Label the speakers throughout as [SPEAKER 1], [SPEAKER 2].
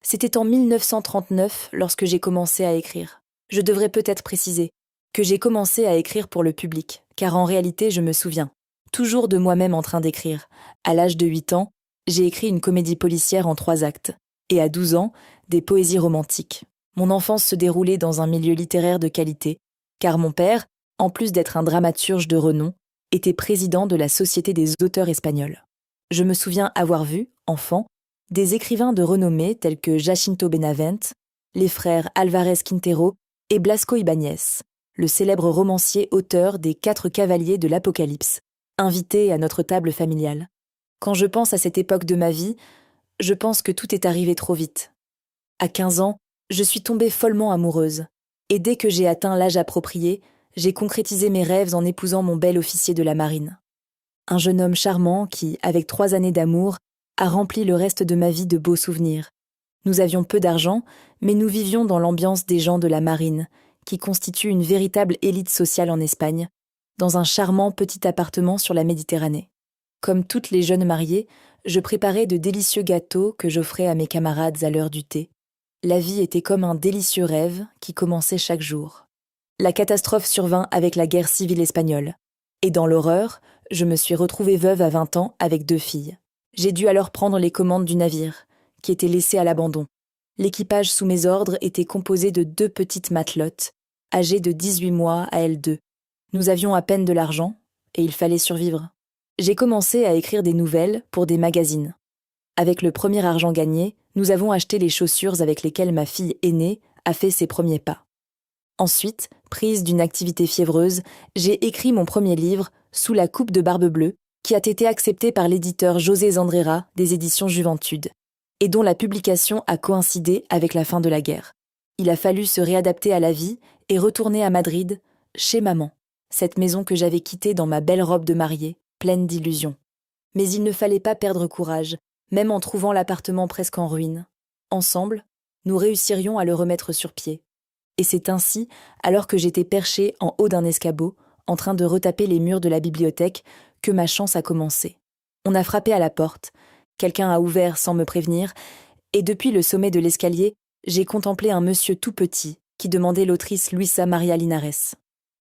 [SPEAKER 1] C'était en 1939 lorsque j'ai commencé à écrire. Je devrais peut-être préciser que j'ai commencé à écrire pour le public, car en réalité je me souviens, toujours de moi-même en train d'écrire. À l'âge de 8 ans, j'ai écrit une comédie policière en 3 actes, et à 12 ans, des poésies romantiques. Mon enfance se déroulait dans un milieu littéraire de qualité, car mon père, en plus d'être un dramaturge de renom, était président de la Société des auteurs espagnols. Je me souviens avoir vu, enfant, des écrivains de renommée tels que Jacinto Benavente, les frères Álvarez Quintero et Blasco Ibáñez, le célèbre romancier auteur des 4 cavaliers de l'Apocalypse, invités à notre table familiale. Quand je pense à cette époque de ma vie, je pense que tout est arrivé trop vite. À 15 ans, je suis tombée follement amoureuse, et dès que j'ai atteint l'âge approprié, j'ai concrétisé mes rêves en épousant mon bel officier de la marine. Un jeune homme charmant qui, avec 3 années d'amour, a rempli le reste de ma vie de beaux souvenirs. Nous avions peu d'argent, mais nous vivions dans l'ambiance des gens de la marine, qui constitue une véritable élite sociale en Espagne, dans un charmant petit appartement sur la Méditerranée. Comme toutes les jeunes mariées, je préparais de délicieux gâteaux que j'offrais à mes camarades à l'heure du thé. La vie était comme un délicieux rêve qui commençait chaque jour. La catastrophe survint avec la guerre civile espagnole. Et dans l'horreur, je me suis retrouvée veuve à 20 ans avec 2 filles. J'ai dû alors prendre les commandes du navire, qui était laissé à l'abandon. L'équipage sous mes ordres était composé de 2 petites matelotes, âgées de 18 mois à elles deux. Nous avions à peine de l'argent, et il fallait survivre. J'ai commencé à écrire des nouvelles pour des magazines. Avec le premier argent gagné, nous avons acheté les chaussures avec lesquelles ma fille aînée a fait ses premiers pas. Ensuite, prise d'une activité fiévreuse, j'ai écrit mon premier livre, Sous la coupe de Barbe Bleue, qui a été accepté par l'éditeur José Zandrera des éditions Juventude, et dont la publication a coïncidé avec la fin de la guerre. Il a fallu se réadapter à la vie et retourner à Madrid, chez maman, cette maison que j'avais quittée dans ma belle robe de mariée, pleine d'illusions. Mais il ne fallait pas perdre courage, même en trouvant l'appartement presque en ruine. Ensemble, nous réussirions à le remettre sur pied. Et c'est ainsi, alors que j'étais perchée en haut d'un escabeau, en train de retaper les murs de la bibliothèque, que ma chance a commencé. On a frappé à la porte, quelqu'un a ouvert sans me prévenir, et depuis le sommet de l'escalier, j'ai contemplé un monsieur tout petit qui demandait l'autrice Luisa María Linares.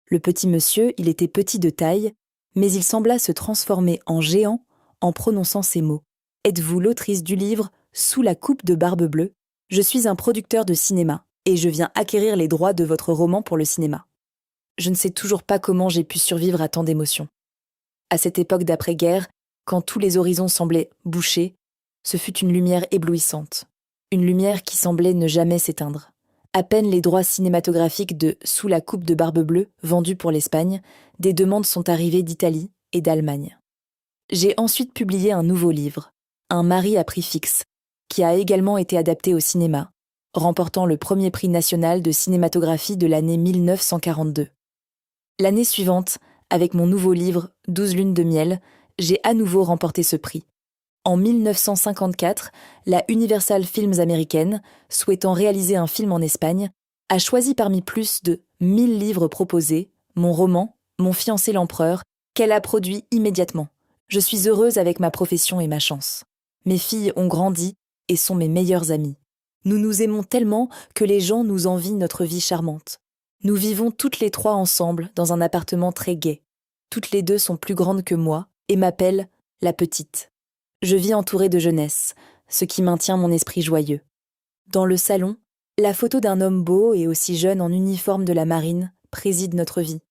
[SPEAKER 1] Le petit monsieur, il était petit de taille, mais il sembla se transformer en géant en prononçant ces mots. « Êtes-vous l'autrice du livre Sous la coupe de Barbe Bleue ? Je suis un producteur de cinéma, et je viens acquérir les droits de votre roman pour le cinéma. » Je ne sais toujours pas comment j'ai pu survivre à tant d'émotions. À cette époque d'après-guerre, quand tous les horizons semblaient bouchés, ce fut une lumière éblouissante. Une lumière qui semblait ne jamais s'éteindre. À peine les droits cinématographiques de Sous la coupe de Barbe Bleue vendus pour l'Espagne, des demandes sont arrivées d'Italie et d'Allemagne. J'ai ensuite publié un nouveau livre, Un mari à prix fixe, qui a également été adapté au cinéma, remportant le premier prix national de cinématographie de l'année 1942. L'année suivante, avec mon nouveau livre 12 lunes de miel, j'ai à nouveau remporté ce prix. En 1954, la Universal Films américaine, souhaitant réaliser un film en Espagne, a choisi parmi plus de 1000 livres proposés, mon roman, Mon fiancé l'empereur, qu'elle a produit immédiatement. Je suis heureuse avec ma profession et ma chance. Mes filles ont grandi et sont mes meilleures amies. Nous nous aimons tellement que les gens nous envient notre vie charmante. Nous vivons toutes les 3 ensemble dans un appartement très gai. Toutes les 2 sont plus grandes que moi et m'appellent la petite. Je vis entourée de jeunesse, ce qui maintient mon esprit joyeux. Dans le salon, la photo d'un homme beau et aussi jeune en uniforme de la marine préside notre vie.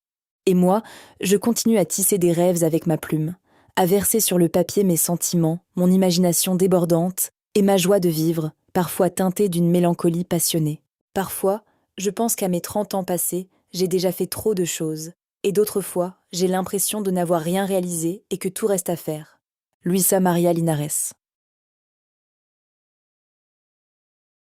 [SPEAKER 1] Et moi, je continue à tisser des rêves avec ma plume, à verser sur le papier mes sentiments, mon imagination débordante et ma joie de vivre, parfois teintée d'une mélancolie passionnée. Parfois, je pense qu'à mes 30 ans passés, j'ai déjà fait trop de choses, et d'autres fois, j'ai l'impression de n'avoir rien réalisé et que tout reste à faire. Luisa María Linares.